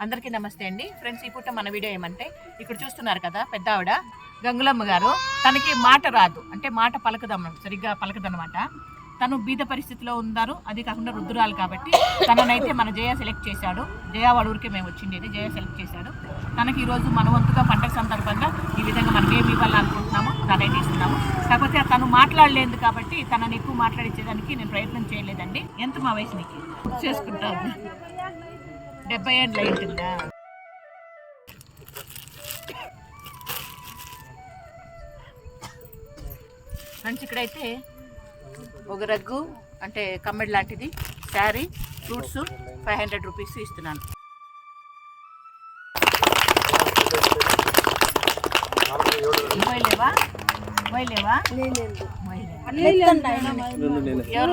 అందరికీ నమస్తే అండి ఫ్రెండ్స్. ఈ పూట మన వీడియో ఏమంటే ఇక్కడ చూస్తున్నారు కదా పెద్ద ఆవిడ గంగులమ్మ గారు. తనకి మాట రాదు, అంటే మాట సరిగ్గా పలకదన్నమాట. తను బీద పరిస్థితిలో ఉన్నారు, అది కాకుండా రుద్దురాలు కాబట్టి తననైతే మన జయ సెలెక్ట్ చేశాడు. జయ వాళ్ళ ఊరికి మేము వచ్చిండేది, జయ సెలెక్ట్ చేశాడు. తనకి ఈరోజు మన వంతుగా పండగ సందర్భంగా ఈ విధంగా మనం ఏమి ఇవ్వాలనుకుంటున్నామో దానైతే ఇస్తున్నాము. కాకపోతే తను మాట్లాడలేదు కాబట్టి తనని ఎక్కువ మాట్లాడించేదానికి నేను ప్రయత్నం చేయలేదండి. ఎంత మా వయసు నీకు చేసుకుంటా 70 ఏళ్ళు అయింటుందా? ఫ్రెండ్స్ ఇక్కడైతే ఒక రగ్గు అంటే కమ్మెడి లాంటిది, శారీ, ఫ్రూట్స్ 500 రూపీస్ ఇస్తున్నాను. పోయలేవా? ఎవరు